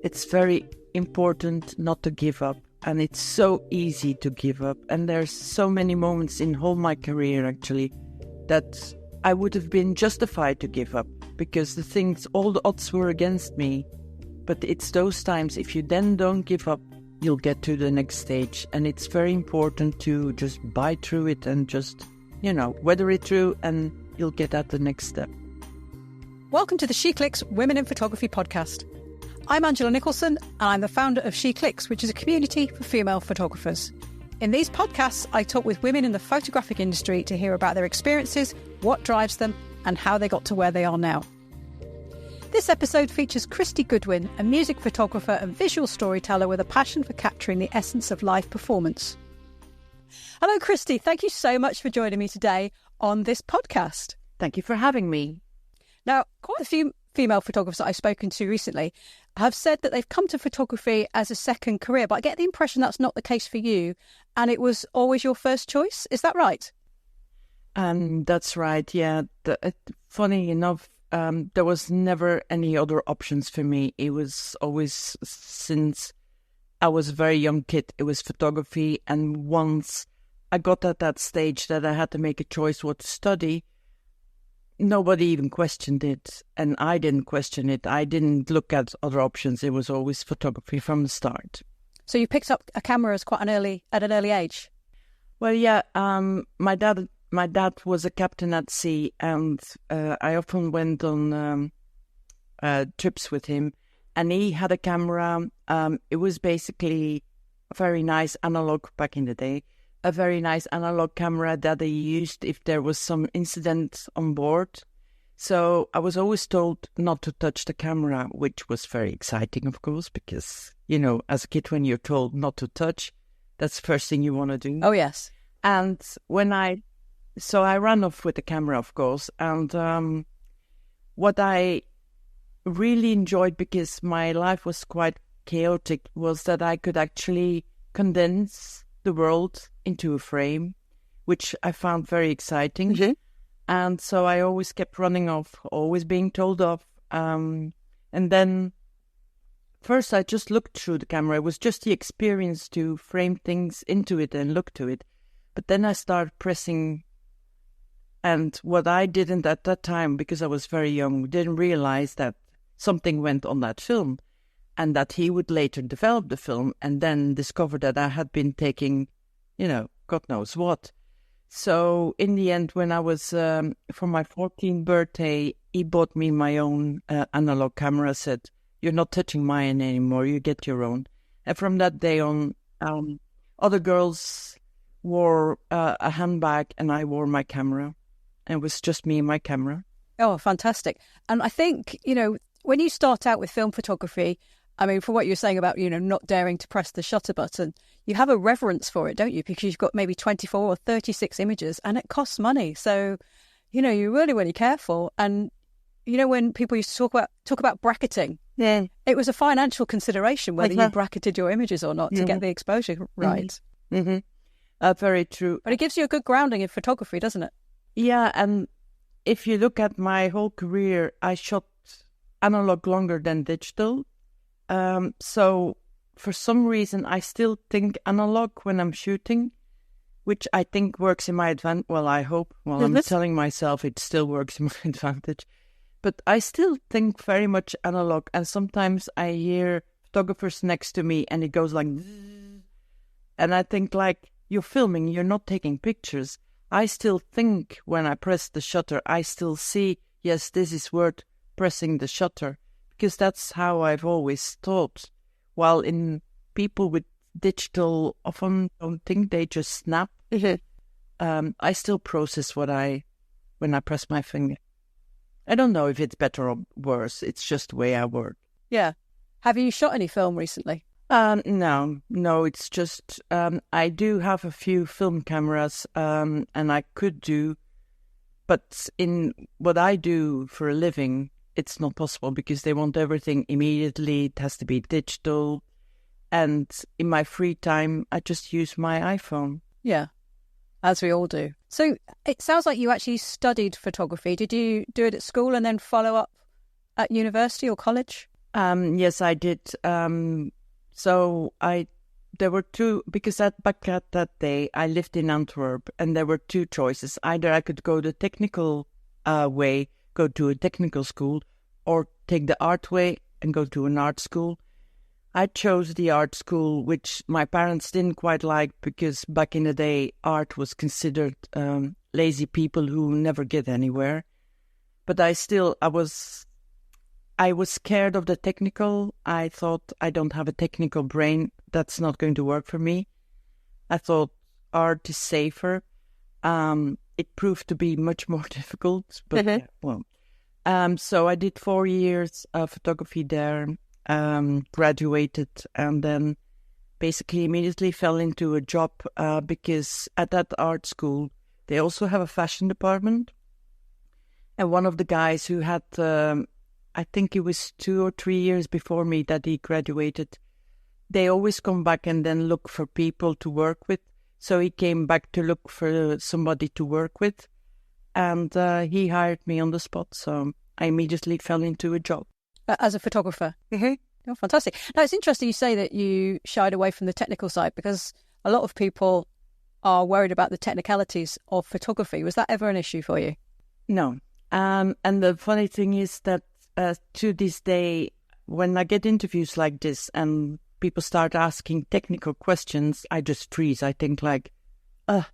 it's very important not to give up. And it's so easy to give up. And there's so many moments in all my career, actually, that I would have been justified to give up because all the odds were against me. But it's those times, if you then don't give up, you'll get to the next stage. And it's very important to just bite through it and just, weather it through, and you'll get at the next step. Welcome to the She Clicks Women in Photography podcast. I'm Angela Nicholson, and I'm the founder of She Clicks, which is a community for female photographers. In these podcasts, I talk with women in the photographic industry to hear about their experiences, what drives them, and how they got to where they are now. This episode features Christie Goodwin, a music photographer and visual storyteller with a passion for capturing the essence of live performance. Hello, Christie. Thank you so much for joining me today on this podcast. Thank you for having me. Now, quite a few female photographers that I've spoken to recently have said that they've come to photography as a second career, but I get the impression that's not the case for you, and it was always your first choice. Is that right? That's right, yeah. Funny enough, there was never any other options for me. It was always, since I was a very young kid, it was photography, and once I got at that stage that I had to make a choice what to study, nobody even questioned it, and I didn't question it. I didn't look at other options. It was always photography from the start. So you picked up a camera at an early age? Well, yeah. My dad was a captain at sea, and I often went on trips with him. And he had a camera. It was basically a very nice analog back in the day. A very nice analog camera that I used if there was some incident on board. So I was always told not to touch the camera, which was very exciting, of course, because, as a kid, when you're told not to touch, that's the first thing you want to do. Oh, yes. And so I ran off with the camera, of course. And what I really enjoyed, because my life was quite chaotic, was that I could actually condense the world into a frame, which I found very exciting. Mm-hmm. And so I always kept running off, always being told off. And then first I just looked through the camera. It was just the experience to frame things into it and look to it. But then I started pressing. And what I didn't at that time, because I was very young, didn't realize that something went on that film. And that he would later develop the film and then discover that I had been taking, God knows what. So in the end, when I was, for my 14th birthday, he bought me my own analog camera, said, "You're not touching mine anymore, you get your own." And from that day on, other girls wore a handbag and I wore my camera. And it was just me and my camera. Oh, fantastic. And I think, when you start out with film photography, I mean, for what you're saying about, not daring to press the shutter button, you have a reverence for it, don't you? Because you've got maybe 24 or 36 images and it costs money. So, you're really, really careful. And, when people used to talk about bracketing, yeah, it was a financial consideration whether you bracketed your images or not to get the exposure right. Mm-hmm. Very true. But it gives you a good grounding in photography, doesn't it? Yeah, and if you look at my whole career, I shot analog longer than digital. So for some reason, I still think analog when I'm shooting, which I think works in my advantage. Well, I hope. Well, I'm telling myself it still works in my advantage. But I still think very much analog. And sometimes I hear photographers next to me and it goes like, and I think like, you're filming, you're not taking pictures. I still think when I press the shutter, I still see, yes, this is worth pressing the shutter. Because that's how I've always thought. While in people with digital often don't think, they just snap. Mm-hmm. I still process when I press my finger. I don't know if it's better or worse. It's just the way I work. Yeah. Have you shot any film recently? No. It's just I do have a few film cameras, and I could do, but in what I do for a living, it's not possible because they want everything immediately. It has to be digital. And in my free time, I just use my iPhone. Yeah, as we all do. So it sounds like you actually studied photography. Did you do it at school and then follow up at university or college? Yes, I did. So there were two, because back at that day, I lived in Antwerp, and there were two choices. Either I could go the technical way, go to a technical school, or take the art way and go to an art school. I chose the art school, which my parents didn't quite like, because back in the day, art was considered lazy people who never get anywhere. But I was scared of the technical. I thought, I don't have a technical brain. That's not going to work for me. I thought art is safer. It proved to be much more difficult. But so I did 4 years of photography there, graduated, and then basically immediately fell into a job because at that art school, they also have a fashion department. And one of the guys who had... I think it was 2 or 3 years before me that he graduated. They always come back and then look for people to work with. So he came back to look for somebody to work with. And he hired me on the spot. So I immediately fell into a job. As a photographer? Mm-hmm. Oh, fantastic. Now, it's interesting you say that you shied away from the technical side, because a lot of people are worried about the technicalities of photography. Was that ever an issue for you? No. And the funny thing is that to this day, when I get interviews like this and people start asking technical questions, I just freeze. I think like, I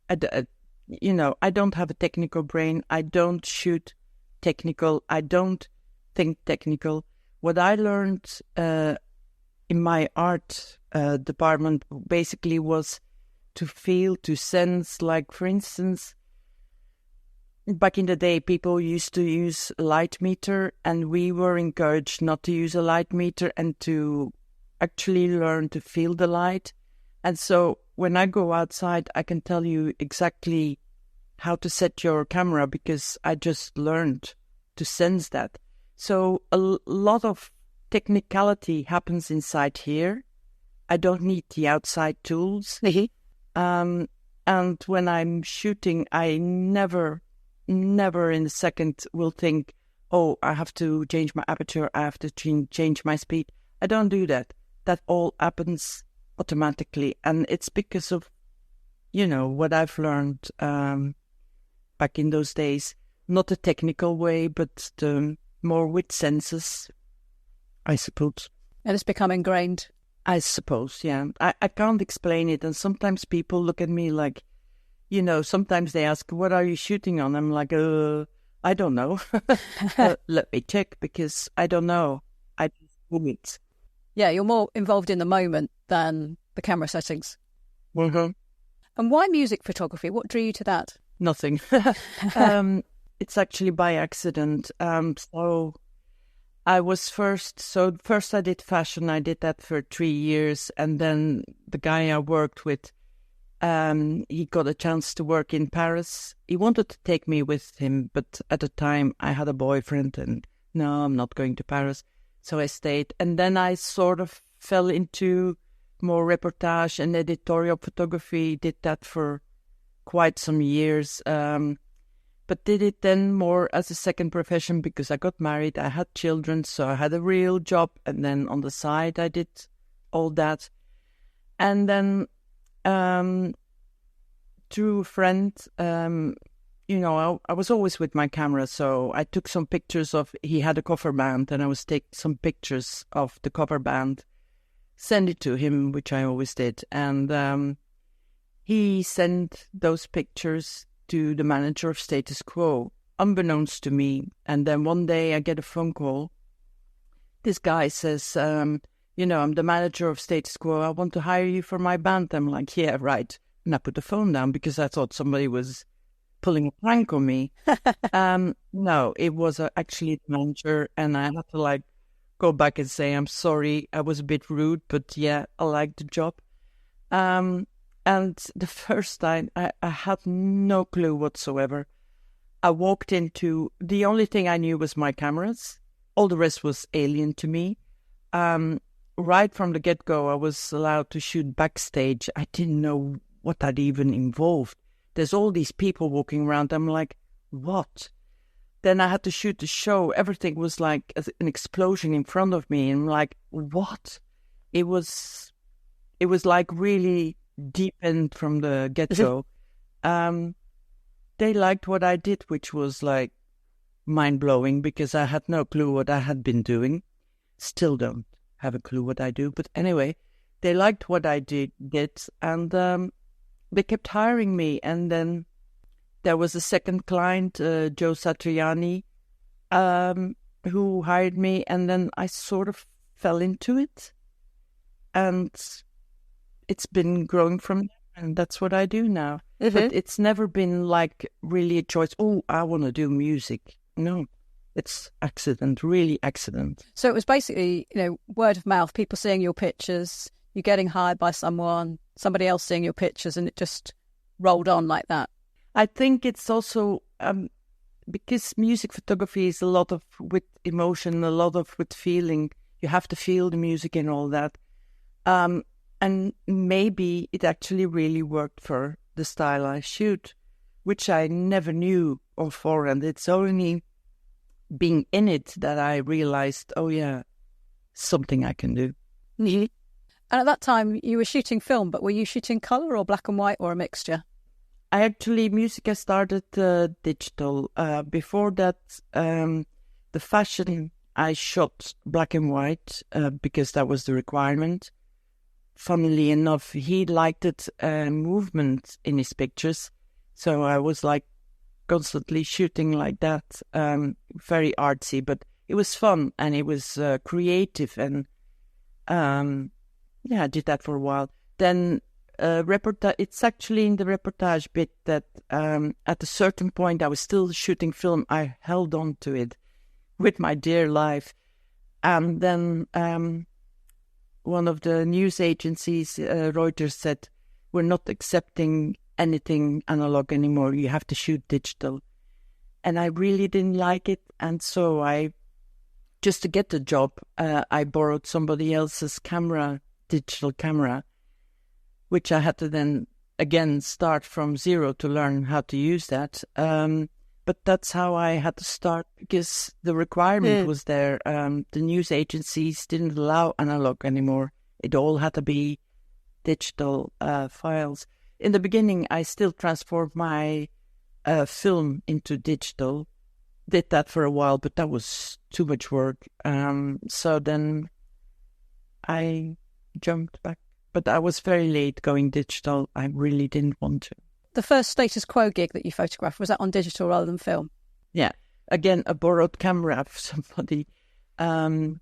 don't have a technical brain. I don't shoot technical. I don't think technical. What I learned in my art department basically was to feel, to sense. Like, for instance, back in the day, people used to use a light meter, and we were encouraged not to use a light meter and to actually learn to feel the light. And so when I go outside, I can tell you exactly how to set your camera, because I just learned to sense that. So a lot of technicality happens inside here. I don't need the outside tools. And when I'm shooting, I never in a second will think, oh, I have to change my aperture, I have to change my speed. I don't do that. That all happens automatically. And it's because of, what I've learned back in those days. Not the technical way, but the more with senses, I suppose. And it's become ingrained. I suppose, yeah. I can't explain it. And sometimes people look at me like, sometimes they ask, what are you shooting on? I'm like, I don't know. Let me check, because I don't know. I just do it. Yeah, you're more involved in the moment than the camera settings. Mm-hmm. And why music photography? What drew you to that? Nothing. It's actually by accident. So first I did fashion. I did that for 3 years. And then the guy I worked with, he got a chance to work in Paris. He wanted to take me with him, but at the time I had a boyfriend, and no, I'm not going to Paris. So I stayed. And then I sort of fell into more reportage and editorial photography, did that for quite some years, but did it then more as a second profession because I got married, I had children, so I had a real job, and then on the side I did all that. And then through a friend, I was always with my camera, so I took some pictures he had a cover band, and I was take some pictures of the cover band, send it to him, which I always did, and he sent those pictures to the manager of Status Quo, unbeknownst to me. And then one day I get a phone call. This guy says, I'm the manager of Status Quo. I want to hire you for my band. I'm like, yeah, right. And I put the phone down because I thought somebody was pulling a prank on me. No, it was actually the manager. And I had to go back and say, I'm sorry, I was a bit rude, but yeah, I liked the job. And the first time, I had no clue whatsoever. I walked into, the only thing I knew was my cameras. All the rest was alien to me. Right from the get-go, I was allowed to shoot backstage. I didn't know what that even involved. There's all these people walking around. I'm like, what? then I had to shoot the show. Everything was like an explosion in front of me. And I'm like, what? It was like really deep end from the get-go. They liked what I did, which was like mind-blowing because I had no clue what I had been doing. Still don't have a clue what I do. But anyway, they liked what I did and they kept hiring me. And then there was a second client, Joe Satriani, who hired me. And then I sort of fell into it. And it's been growing from there. And that's what I do now. Mm-hmm. But it's never been like really a choice. Oh, I want to do music. No, it's accident, really accident. So it was basically, word of mouth, people seeing your pictures, you getting hired by someone, somebody else seeing your pictures, and it just rolled on like that. I think it's also because music photography is a lot of with emotion, a lot of with feeling. You have to feel the music and all that. And maybe it actually really worked for the style I shoot, which I never knew before. And it's only being in it that I realized, oh yeah, something I can do. Mm-hmm. And at that time, you were shooting film, but were you shooting colour or black and white or a mixture? I started digital. Before that, the fashion, I shot black and white because that was the requirement. Funnily enough, he liked it, movement in his pictures. So I was like constantly shooting like that, very artsy, but it was fun and it was creative. And I did that for a while. Then it's actually in the reportage bit that at a certain point I was still shooting film. I held on to it with my dear life. And then one of the news agencies, Reuters, said, we're not accepting anything analog anymore. You have to shoot digital. And I really didn't like it. And so just to get the job, I borrowed somebody else's digital camera, which I had to then, again, start from zero to learn how to use that. But that's how I had to start because the requirement was there. The news agencies didn't allow analog anymore. It all had to be digital files. In the beginning, I still transformed my film into digital. Did that for a while, but that was too much work. So then I jumped back. But I was very late going digital. I really didn't want to. The first Status Quo gig that you photographed, was that on digital rather than film? Yeah. Again, a borrowed camera of somebody. And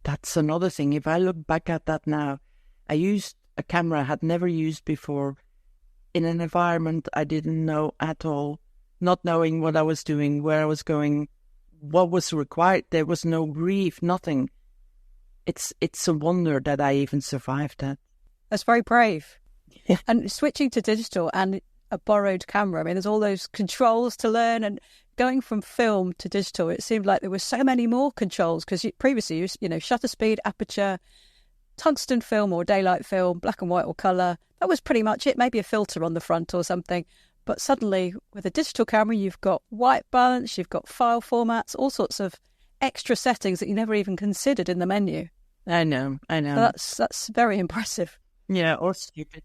that's another thing. If I look back at that now, I used a camera I had never used before in an environment I didn't know at all, not knowing what I was doing, where I was going, what was required. There was no brief, nothing. It's a wonder that I even survived that. That's very brave. Yeah. And switching to digital and a borrowed camera, I mean, there's all those controls to learn, and going from film to digital, it seemed like there were so many more controls because previously, shutter speed, aperture, tungsten film or daylight film, black and white or colour. That was pretty much it, maybe a filter on the front or something. But suddenly, with a digital camera, you've got white balance, you've got file formats, all sorts of extra settings that you never even considered in the menu. I know. So that's very impressive. Yeah, or stupid.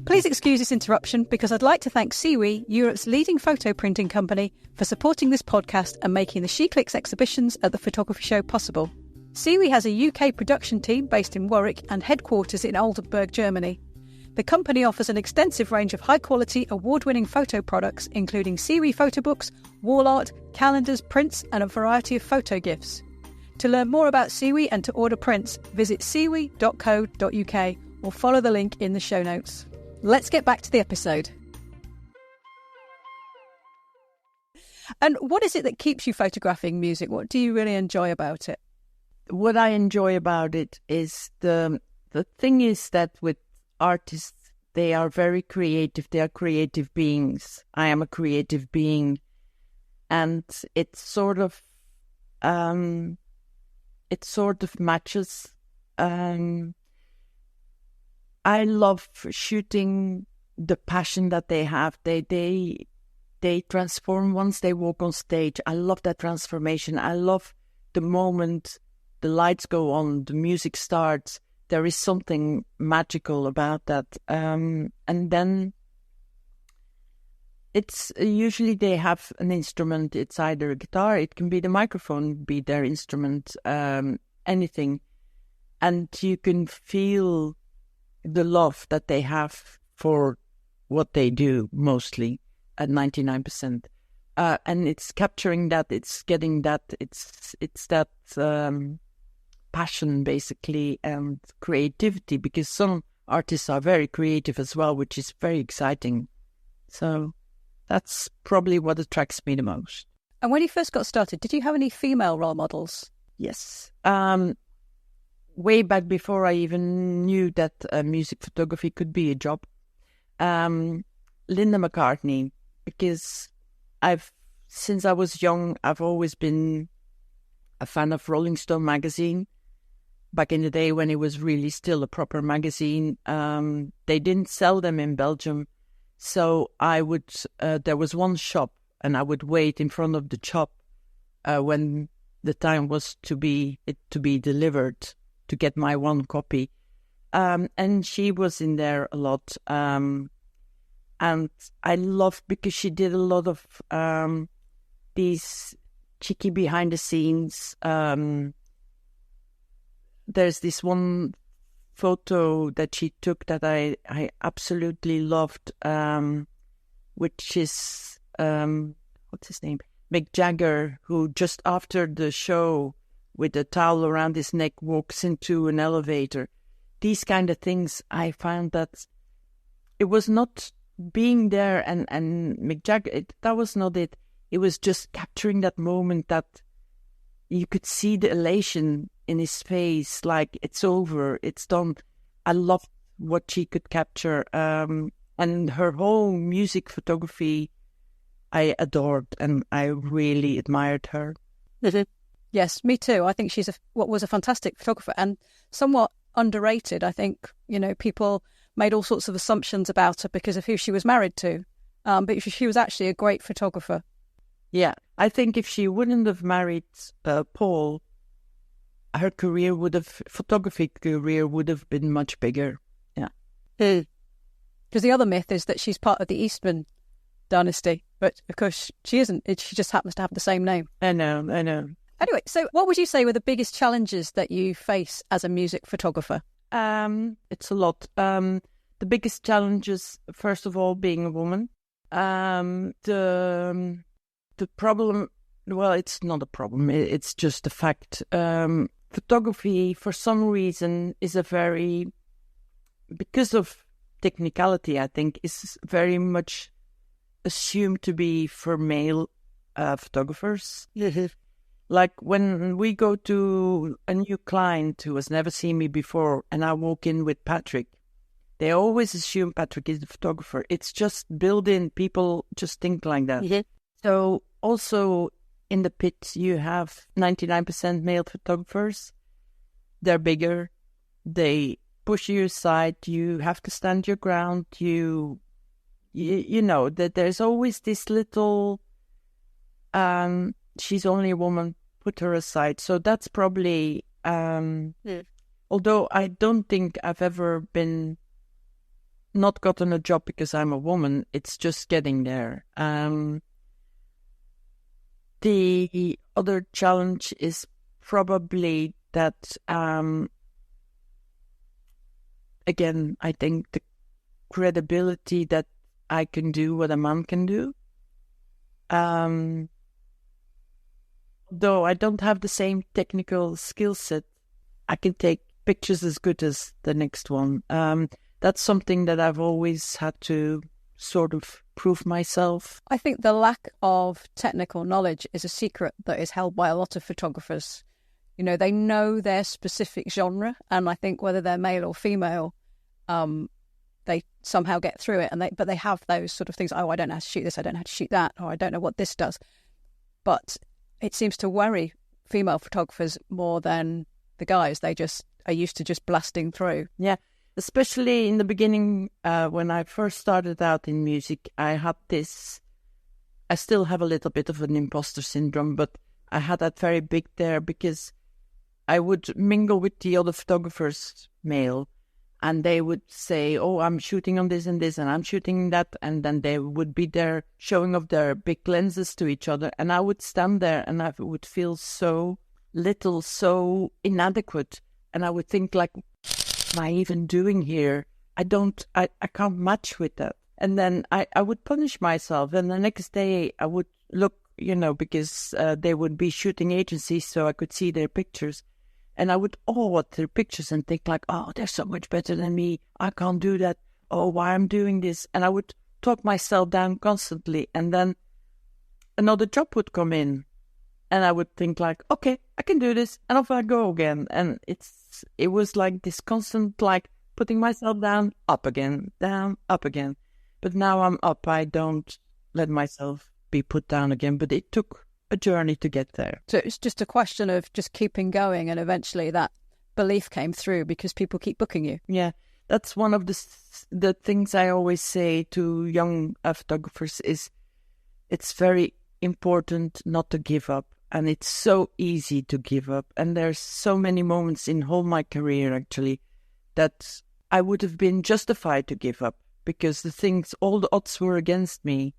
Please excuse this interruption because I'd like to thank Siwi, Europe's leading photo printing company, for supporting this podcast and making the SheClicks exhibitions at the photography show possible. Siwi has a UK production team based in Warwick and headquarters in Oldenburg, Germany. The company offers an extensive range of high-quality, award-winning photo products, including Siwi photo books, wall art, calendars, prints, and a variety of photo gifts. To learn more about Siwi and to order prints, visit siwi.co.uk or follow the link in the show notes. Let's get back to the episode. And what is it that keeps you photographing music? What do you really enjoy about it? What I enjoy about it is the thing is that with artists, they are very creative. They are creative beings. I am a creative being. And it sort of matches. I love shooting the passion that they have. They they transform once they walk on stage. I love that transformation. I love the moment the lights go on, the music starts. There is something magical about that. And then it's usually they have an instrument. It's either a guitar, it can be the microphone, be their instrument, anything. And you can feel the love that they have for what they do, mostly at 99%. And it's capturing that, it's getting that, it's that passion, basically, and creativity, because some artists are very creative as well, which is very exciting. So that's probably what attracts me the most. And when you first got started, did you have any female role models? Yes. Way back before I even knew that music photography could be a job. Linda McCartney, because since I was young, I've always been a fan of Rolling Stone magazine. Back in the day when it was really still a proper magazine, they didn't sell them in Belgium. So I would, there was one shop, and I would wait in front of the shop when the time was to be delivered to get my one copy. And she was in there a lot. And I loved, because she did a lot of these cheeky behind the scenes. There's this one photo that she took that I absolutely loved, which is, what's his name? Mick Jagger, who just after the show with a towel around his neck walks into an elevator. These kind of things, I found that it was not being there and Mick Jagger, that was not it. It was just capturing that moment that you could see the elation in his face, like it's over, it's done. I loved what she could capture. And her whole music photography, I adored, and I really admired her. Yes, me too. I think she's what was a fantastic photographer and somewhat underrated. I think, people made all sorts of assumptions about her because of who she was married to. But she was actually a great photographer. Yeah, I think if she wouldn't have married Paul, her photography career would have been much bigger. Yeah. Because the other myth is that she's part of the Eastman dynasty, but of course she isn't. She just happens to have the same name. I know. Anyway, so what would you say were the biggest challenges that you face as a music photographer? It's a lot. The biggest challenges, first of all, being a woman. The problem, well, it's not a problem. It's just a fact. Photography, for some reason, is because of technicality, I think, is very much assumed to be for male photographers. Like when we go to a new client who has never seen me before and I walk in with Patrick, they always assume Patrick is the photographer. It's just built in. People just think like that. Mm-hmm. So also in the pit, you have 99% male photographers. They're bigger. They push you aside. You have to stand your ground. You know that there's always this little, she's only a woman, put her aside. So that's probably, although I don't think I've ever not gotten a job because I'm a woman, it's just getting there. The other challenge is probably that, again, I think the credibility that I can do what a man can do. Though I don't have the same technical skill set, I can take pictures as good as the next one. That's something that I've always had to sort of prove myself. I think the lack of technical knowledge is a secret that is held by a lot of photographers. They know their specific genre, and I think whether they're male or female, they somehow get through it. But they have those sort of things. Oh, I don't know how to shoot this. I don't know how to shoot that. Or I don't know what this does. But it seems to worry female photographers more than the guys. They just are used to just blasting through. Yeah. Especially in the beginning, when I first started out in music, I had this I still have a little bit of an imposter syndrome, but I had that very big there because I would mingle with the other photographers, male, and they would say, oh, I'm shooting on this, and I'm shooting that. And then they would be there showing off their big lenses to each other. And I would stand there and I would feel so little, so inadequate. And I would think, like, what am I even doing here? I can't match with that. And then I would punish myself. And the next day I would look, because they would be shooting agencies, so I could see their pictures. And I would at their pictures and think like, oh, they're so much better than me. I can't do that. Oh, why I'm doing this? And I would talk myself down constantly. And then another job would come in. And I would think like, okay, I can do this. And off I go again. And it was like this constant, like, putting myself down, up again, down, up again. But now I'm up. I don't let myself be put down again. But it took a journey to get there. So it's just a question of just keeping going, and eventually that belief came through because people keep booking you. Yeah, that's one of the things I always say to young photographers is it's very important not to give up. And it's so easy to give up. And there's so many moments in whole my career, actually, that I would have been justified to give up because all the odds were against me.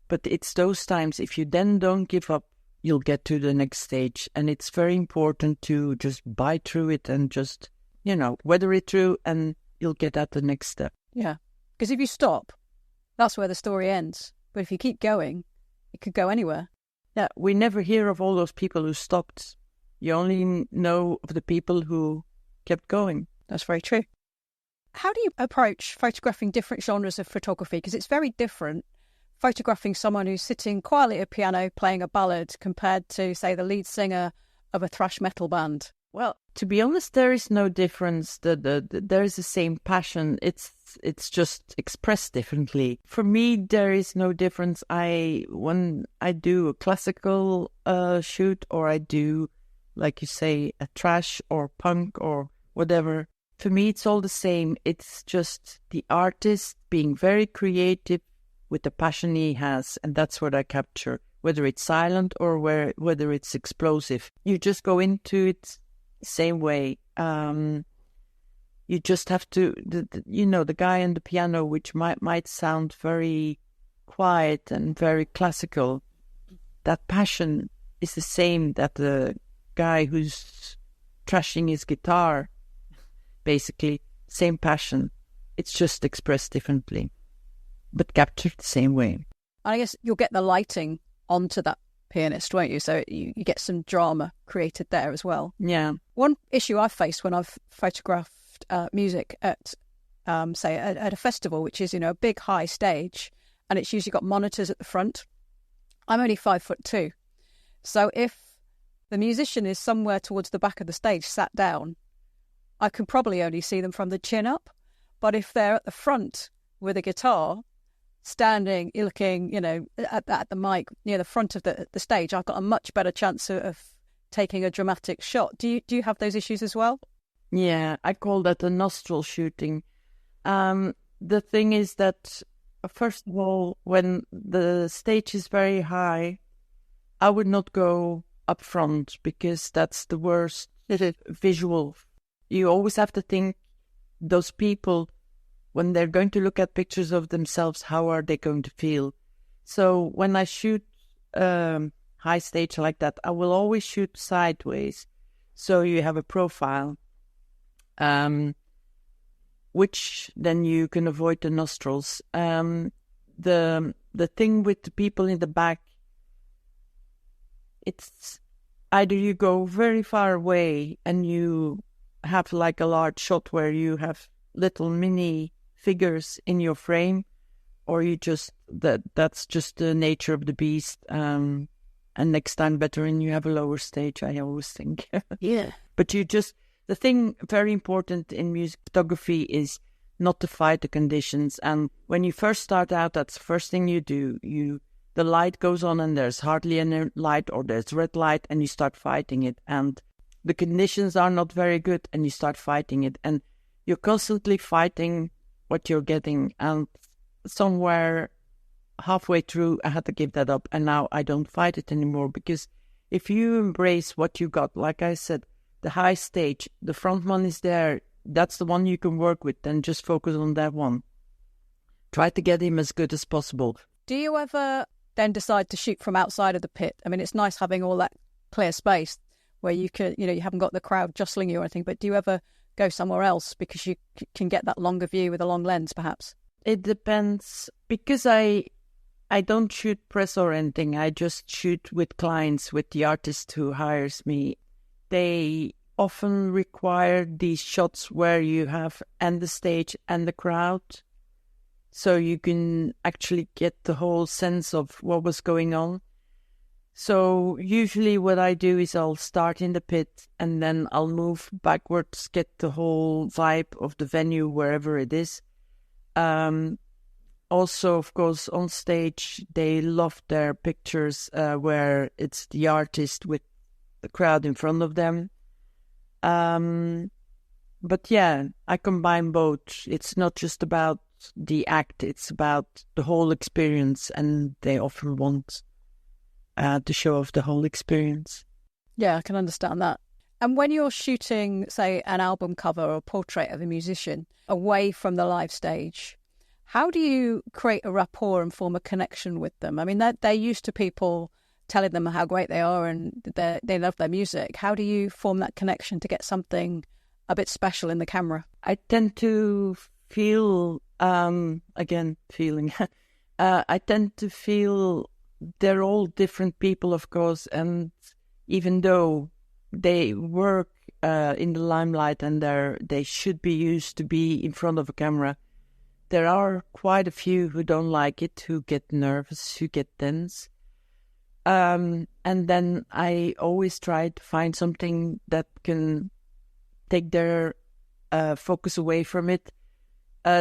But it's those times, if you then don't give up, you'll get to the next stage. And it's very important to just bite through it and just, weather it through, and you'll get at the next step. Yeah. Because if you stop, that's where the story ends. But if you keep going, it could go anywhere. Yeah, we never hear of all those people who stopped. You only know of the people who kept going. That's very true. How do you approach photographing different genres of photography? Because it's very different photographing someone who's sitting quietly at a piano playing a ballad compared to, say, the lead singer of a thrash metal band. Well, to be honest, there is no difference. There is the same passion. It's just expressed differently. For me, there is no difference. When I do a classical shoot, or I do, like you say, a thrash or punk or whatever, for me it's all the same. It's just the artist being very creative with the passion he has, and that's what I capture, whether it's silent or whether it's explosive. You just go into it same way. You just have to, the guy on the piano, which might sound very quiet and very classical, that passion is the same that the guy who's trashing his guitar, basically, same passion. It's just expressed differently, but captured the same way. I guess you'll get the lighting onto that pianist, won't you? So you get some drama created there as well. Yeah. One issue I've faced when I've photographed music at, say, at a festival, which is, a big high stage, and it's usually got monitors at the front. I'm only 5'2", so if the musician is somewhere towards the back of the stage, sat down, I can probably only see them from the chin up. But if they're at the front with a guitar, standing, looking, at the mic near the front of the stage, I've got a much better chance of taking a dramatic shot. Do you have those issues as well? Yeah, I call that a nostril shooting. The thing is that, first of all, when the stage is very high, I would not go up front because that's the worst visual. You always have to think those people, when they're going to look at pictures of themselves, how are they going to feel? So when I shoot high stage like that, I will always shoot sideways. So you have a profile, which then you can avoid the nostrils. The thing with the people in the back, it's either you go very far away and you have like a large shot where you have little mini figures in your frame, or you just that's just the nature of the beast. And next time better and you have a lower stage, I always think. Yeah. But the thing very important in music photography is not to fight the conditions. And when you first start out, that's the first thing you do. The light goes on and there's hardly any light, or there's red light, and you start fighting it. And the conditions are not very good and you start fighting it. And you're constantly fighting what you're getting. And somewhere halfway through, I had to give that up, and now I don't fight it anymore, because if you embrace what you got, like I said, the high stage, the front one is there, that's the one you can work with, then just focus on that one. Try to get him as good as possible. Do you ever then decide to shoot from outside of the pit? I mean, it's nice having all that clear space where you can, you haven't got the crowd jostling you or anything, but do you ever go somewhere else because you can get that longer view with a long lens, perhaps? It depends, because I don't shoot press or anything. I just shoot with clients, with the artist who hires me. They often require these shots where you have and the stage and the crowd, so you can actually get the whole sense of what was going on. So usually what I do is I'll start in the pit and then I'll move backwards, get the whole vibe of the venue wherever it is. Also, of course, on stage, they love their pictures where it's the artist with the crowd in front of them. But yeah, I combine both. It's not just about the act, it's about the whole experience, and they often want to show off the whole experience. Yeah, I can understand that. And when you're shooting, say, an album cover or a portrait of a musician away from the live stage, how do you create a rapport and form a connection with them? I mean, they're used to people telling them how great they are and they love their music. How do you form that connection to get something a bit special in the camera? I tend to feel, feeling, I tend to feel they're all different people, of course, and even though they work in the limelight and they should be used to be in front of a camera, there are quite a few who don't like it, who get nervous, who get tense. And then I always try to find something that can take their focus away from it.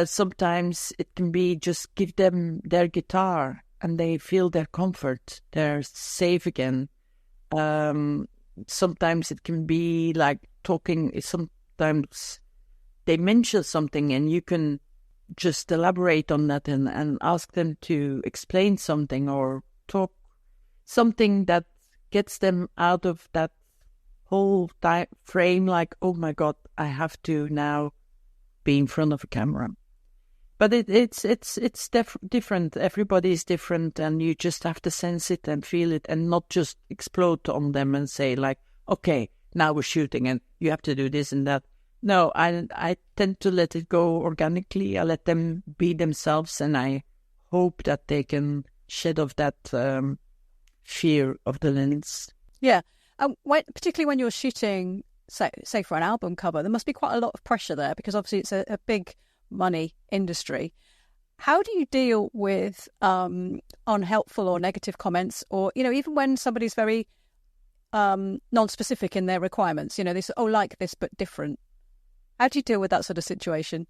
Sometimes it can be just give them their guitar and they feel their comfort. They're safe again. Sometimes it can be like talking. Sometimes they mention something and you can just elaborate on that and ask them to explain something or talk something that gets them out of that whole frame, like, oh my God, I have to now be in front of a camera. But it's different. Everybody is different, and you just have to sense it and feel it and not just explode on them and say like, okay, now we're shooting and you have to do this and that. No, I tend to let it go organically. I let them be themselves, and I hope that they can shed off that fear of the lens. Yeah, particularly when you're shooting, say for an album cover, there must be quite a lot of pressure there because obviously it's a big money industry. How do you deal with unhelpful or negative comments, or even when somebody's very non-specific in their requirements? They say, "Oh, like this but different." How do you deal with that sort of situation?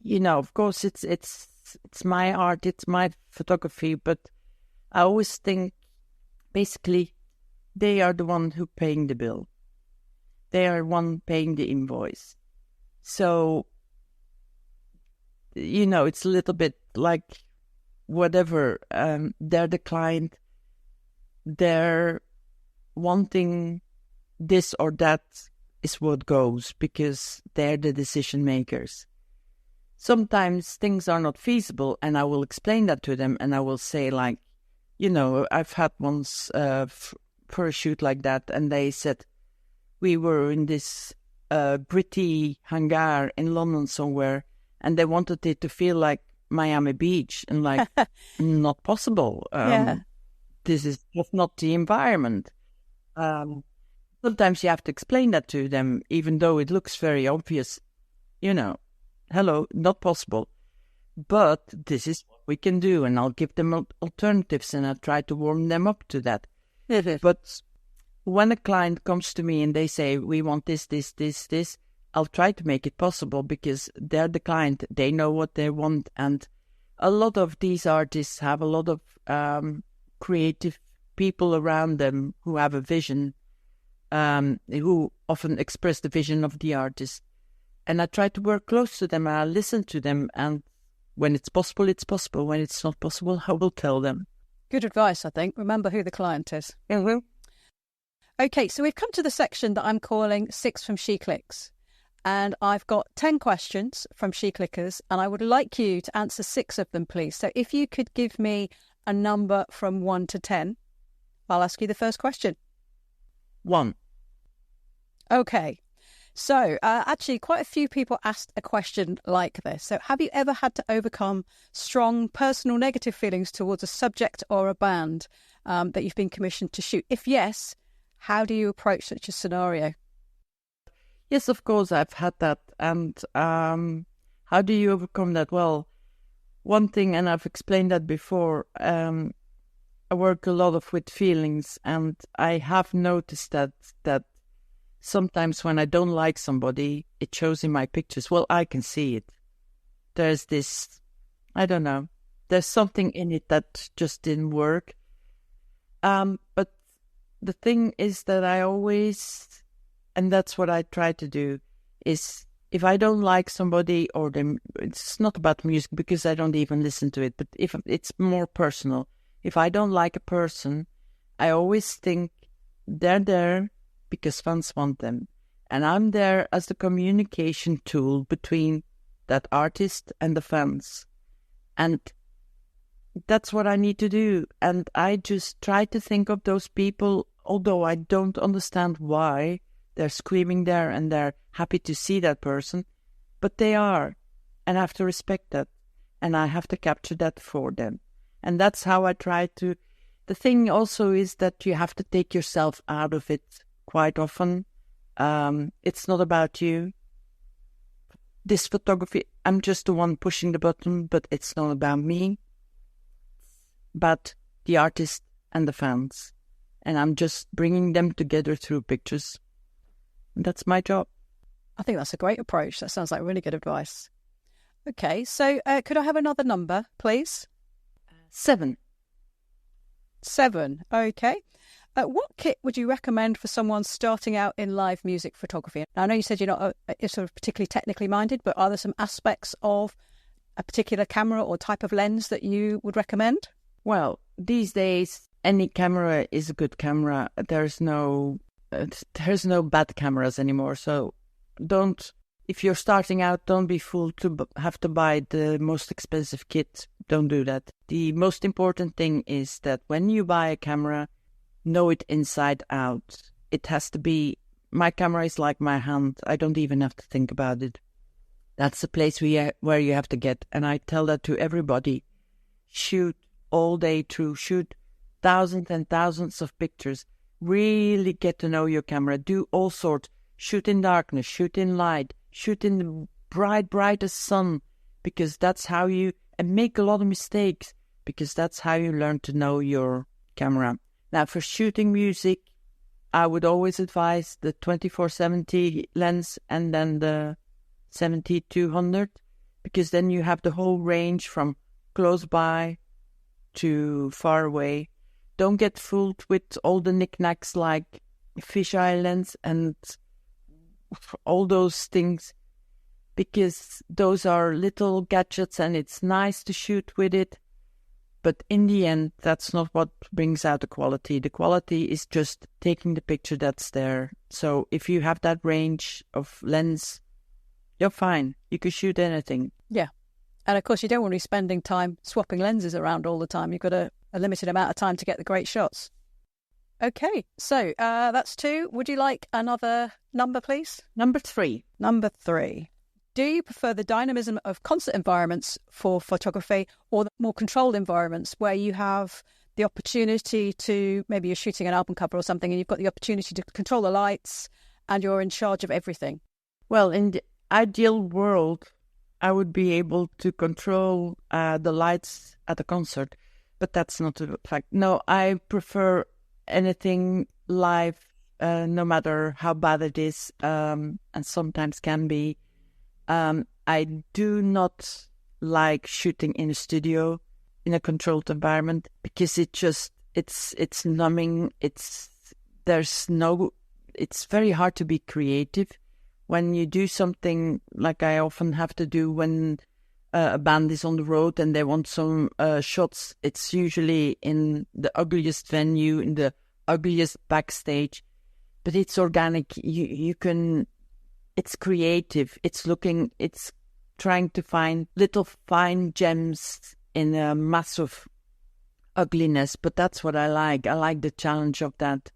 Of course, it's my art, it's my photography, but I always think basically they are the one who paying the bill. They are one paying the invoice. So, it's a little bit like whatever. They're the client. They're wanting this or that is what goes because they're the decision makers. Sometimes things are not feasible, and I will explain that to them, and I will say like, I've had once for a shoot like that, and they said we were in this gritty hangar in London somewhere, and they wanted it to feel like Miami Beach, and like, not possible. This is just not the environment. Sometimes you have to explain that to them, even though it looks very obvious. Hello, not possible. But this is what we can do, and I'll give them alternatives, and I'll try to warm them up to that. But when a client comes to me and they say, we want this, this, this, this, I'll try to make it possible because they're the client. They know what they want. And a lot of these artists have a lot of creative people around them who have a vision, who often express the vision of the artist. And I try to work close to them, and I listen to them, and when it's possible, it's possible. When it's not possible, I will tell them. Good advice, I think. Remember who the client is. Mm-hmm. Okay, so we've come to the section that I'm calling 6 from She Clicks. And I've got 10 questions from She Clickers, and I would like you to answer 6 of them, please. So if you could give me a number from 1 to 10, I'll ask you the first question. 1. Okay. So actually, quite a few people asked a question like this. So have you ever had to overcome strong personal negative feelings towards a subject or a band that you've been commissioned to shoot? If yes, how do you approach such a scenario? Yes, of course, I've had that. And how do you overcome that? Well, one thing, and I've explained that before, I work a lot with feelings, and I have noticed that sometimes when I don't like somebody, it shows in my pictures. Well, I can see it. There's this, I don't know, there's something in it that just didn't work. But the thing is that I always... And that's what I try to do, is if I don't like somebody or them, it's not about music because I don't even listen to it, but if it's more personal, if I don't like a person, I always think they're there because fans want them. And I'm there as the communication tool between that artist and the fans. And that's what I need to do. And I just try to think of those people, although I don't understand why they're screaming there and they're happy to see that person, but they are, and I have to respect that, and I have to capture that for them. And that's how I try to... The thing also is that you have to take yourself out of it quite often. It's not about you. This photography, I'm just the one pushing the button, but it's not about me, but the artist and the fans. And I'm just bringing them together through pictures. That's my job. I think that's a great approach. That sounds like really good advice. Okay, so could I have another number, please? 7. 7, okay. What kit would you recommend for someone starting out in live music photography? Now, I know you said you're not sort of particularly technically minded, but are there some aspects of a particular camera or type of lens that you would recommend? Well, these days, any camera is a good camera. There's no bad cameras anymore. So if you're starting out, don't be fooled to have to buy the most expensive kit. Don't do that. The most important thing is that when you buy a camera, know it inside out. It has to be... My camera is like my hand. I don't even have to think about it. That's the place where you have to get. And I tell that to everybody. Shoot all day through. Shoot thousands and thousands of pictures. Really get to know your camera. Do all sorts. Shoot in darkness. Shoot in light. Shoot in the brightest sun. Because that's how you... And make a lot of mistakes. Because that's how you learn to know your camera. Now, for shooting music, I would always advise the 24-70 lens and then the 70-200, because then you have the whole range from close by to far away. Don't get fooled with all the knickknacks like fisheye lens and all those things, because those are little gadgets and it's nice to shoot with it. But in the end, that's not what brings out the quality. The quality is just taking the picture that's there. So if you have that range of lens, you're fine. You can shoot anything. Yeah. And of course, you don't want to be spending time swapping lenses around all the time. You've got a limited amount of time to get the great shots. Okay. So that's 2. Would you like another number, please? Number 3. Number 3. Do you prefer the dynamism of concert environments for photography or the more controlled environments where you have the opportunity to, maybe you're shooting an album cover or something and you've got the opportunity to control the lights and you're in charge of everything? Well, in the ideal world, I would be able to control the lights at a concert, but that's not a fact. No, I prefer anything live, no matter how bad it is, and sometimes can be. I do not like shooting in a studio in a controlled environment because it's numbing. It's very hard to be creative when you do something like I often have to do when a band is on the road and they want some shots, it's usually in the ugliest venue, in the ugliest backstage, but it's organic. You can, it's creative. It's trying to find little fine gems in a massive ugliness, but that's what I like. I like the challenge of that.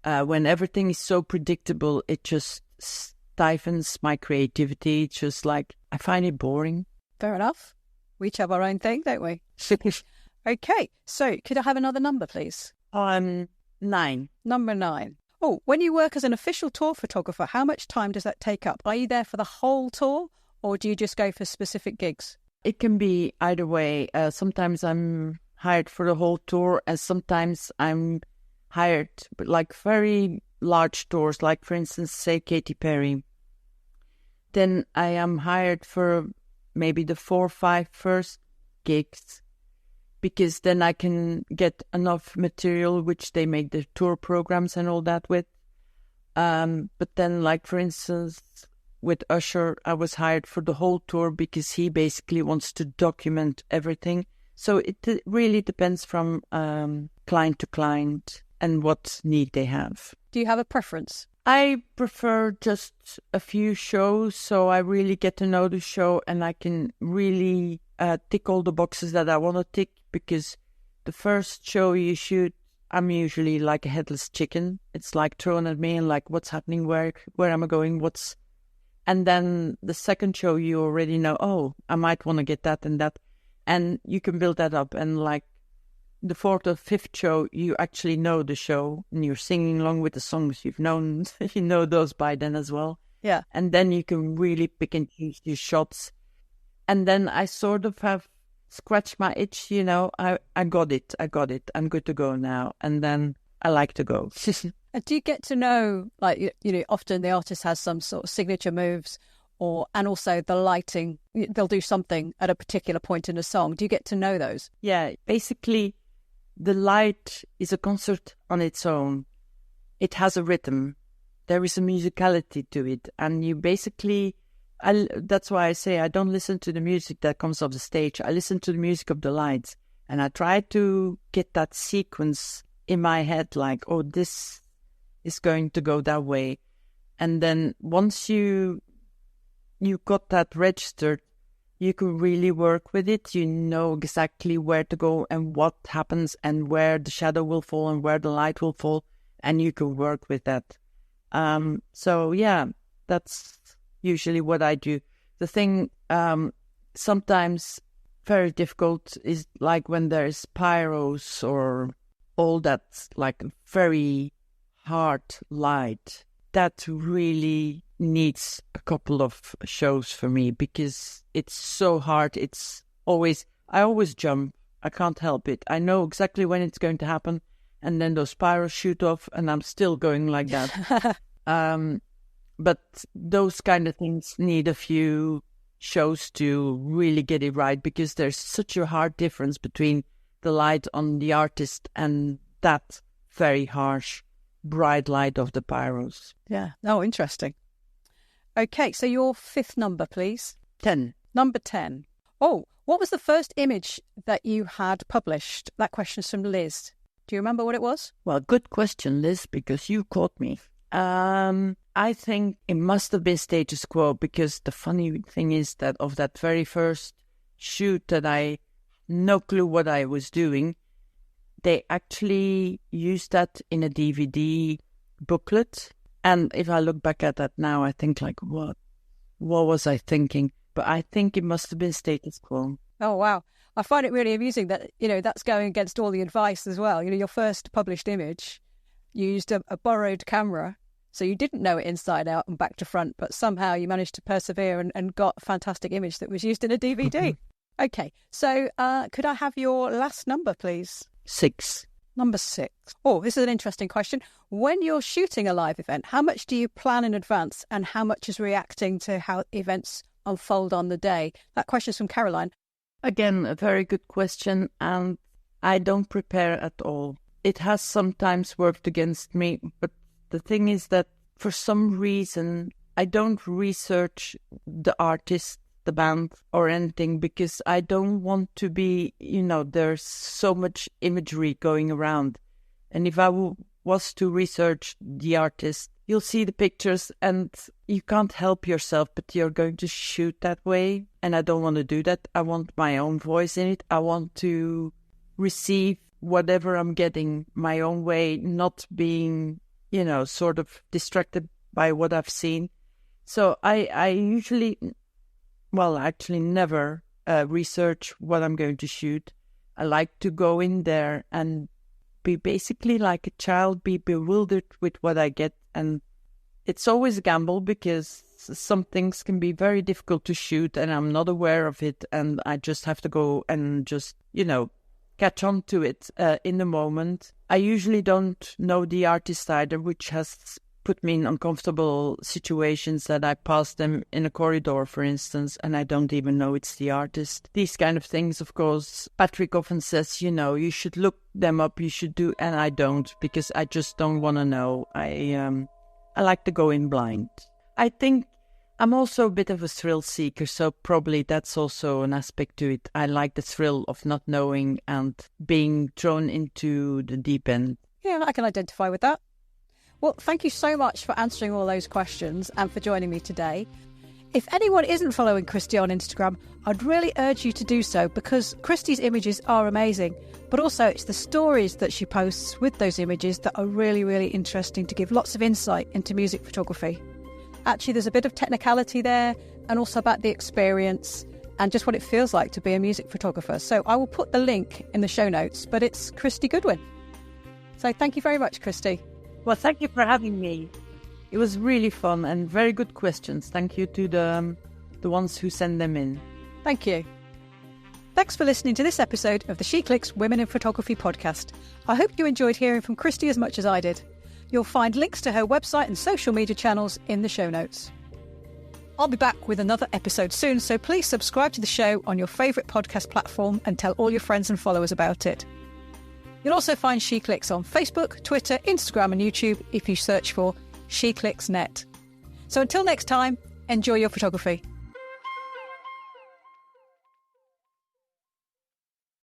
When everything is so predictable, it just stifles my creativity. It's just like, I find it boring. Fair enough. We each have our own thing, don't we? Okay, so could I have another number, please? 9. Number 9. Oh, when you work as an official tour photographer, how much time does that take up? Are you there for the whole tour, or do you just go for specific gigs? It can be either way. Sometimes I'm hired for the whole tour, and sometimes I'm hired, but like very large tours, like for instance, say Katy Perry. Then I am hired for maybe the 4 or 5 first gigs, because then I can get enough material which they make the tour programs and all that with. But then, like for instance, with Usher, I was hired for the whole tour because he basically wants to document everything. So it really depends from client to client and what need they have. Do you have a preference? I prefer just a few shows, so I really get to know the show and I can really tick all the boxes that I want to tick, because the first show you shoot, I'm usually like a headless chicken. It's like thrown at me and like, what's happening? Where am I going? And then the second show, you already know, oh, I might want to get that and that. And you can build that up. And like the 4th or 5th show, you actually know the show and you're singing along with the songs you've known. You know those by then as well. Yeah. And then you can really pick and choose your shots. And then I sort of have scratched my itch, you know, I got it. I'm good to go now. And then I like to go. And do you get to know, like, you know, often the artist has some sort of signature moves, and also the lighting, they'll do something at a particular point in a song. Do you get to know those? Yeah, basically the light is a concert on its own. It has a rhythm. There is a musicality to it. And you basically, that's why I say I don't listen to the music that comes off the stage. I listen to the music of the lights. And I try to get that sequence in my head, like, oh, this is going to go that way. And then once you got that registered, you can really work with it. You know exactly where to go and what happens and where the shadow will fall and where the light will fall. And you can work with that. So, yeah, that's usually what I do. The thing sometimes very difficult is like when there's pyros or all that, like very hard light. That really needs a couple of shows for me because it's so hard. I always jump. I can't help it. I know exactly when it's going to happen. And then those pyros shoot off and I'm still going like that. But those kind of things need a few shows to really get it right, because there's such a hard difference between the light on the artist and that very harsh, bright light of the pyros. Yeah. Oh, interesting. Okay, so your 5th number, please. 10. Number 10. Oh, what was the first image that you had published? That question's from Liz. Do you remember what it was? Well, good question, Liz, because you caught me. I think it must have been Status Quo, because the funny thing is that of that very first shoot that I no clue what I was doing, they actually used that in a DVD booklet. And if I look back at that now, I think like, what was I thinking? But I think it must have been Status Quo. Oh, wow. I find it really amusing that, you know, that's going against all the advice as well. You know, your first published image, you used a borrowed camera. So you didn't know it inside out and back to front, but somehow you managed to persevere and got a fantastic image that was used in a DVD. Okay, so could I have your last number, please? 6. Number 6. Oh, this is an interesting question. When you're shooting a live event, how much do you plan in advance and how much is reacting to how events unfold on the day? That question's from Caroline. Again, a very good question, and I don't prepare at all. It has sometimes worked against me, but the thing is that for some reason, I don't research the artist the band or anything, because I don't want to be, there's so much imagery going around. And if I was to research the artist, you'll see the pictures and you can't help yourself, but you're going to shoot that way. And I don't want to do that. I want my own voice in it. I want to receive whatever I'm getting my own way, not being, sort of distracted by what I've seen. So I usually, actually never research what I'm going to shoot. I like to go in there and be basically like a child, be bewildered with what I get. And it's always a gamble because some things can be very difficult to shoot and I'm not aware of it. And I just have to go and just, catch on to it in the moment. I usually don't know the artist either, which has put me in uncomfortable situations that I pass them in a corridor, for instance, and I don't even know it's the artist. These kind of things, of course, Patrick often says, you should look them up, you should do, and I don't, because I just don't want to know. I like to go in blind. I think I'm also a bit of a thrill seeker, so probably that's also an aspect to it. I like the thrill of not knowing and being thrown into the deep end. Yeah, I can identify with that. Well, thank you so much for answering all those questions and for joining me today. If anyone isn't following Christie on Instagram, I'd really urge you to do so, because Christie's images are amazing, but also it's the stories that she posts with those images that are really, really interesting to give lots of insight into music photography. Actually, there's a bit of technicality there and also about the experience and just what it feels like to be a music photographer. So I will put the link in the show notes, but it's Christie Goodwin. So thank you very much, Christie. Well, thank you for having me. It was really fun and very good questions. Thank you to the ones who send them in. Thank you. Thanks for listening to this episode of the SheClicks Women in Photography podcast. I hope you enjoyed hearing from Christie as much as I did. You'll find links to her website and social media channels in the show notes. I'll be back with another episode soon, so please subscribe to the show on your favourite podcast platform and tell all your friends and followers about it. You'll also find SheClicks on Facebook, Twitter, Instagram and YouTube if you search for SheClicksNet. So until next time, enjoy your photography.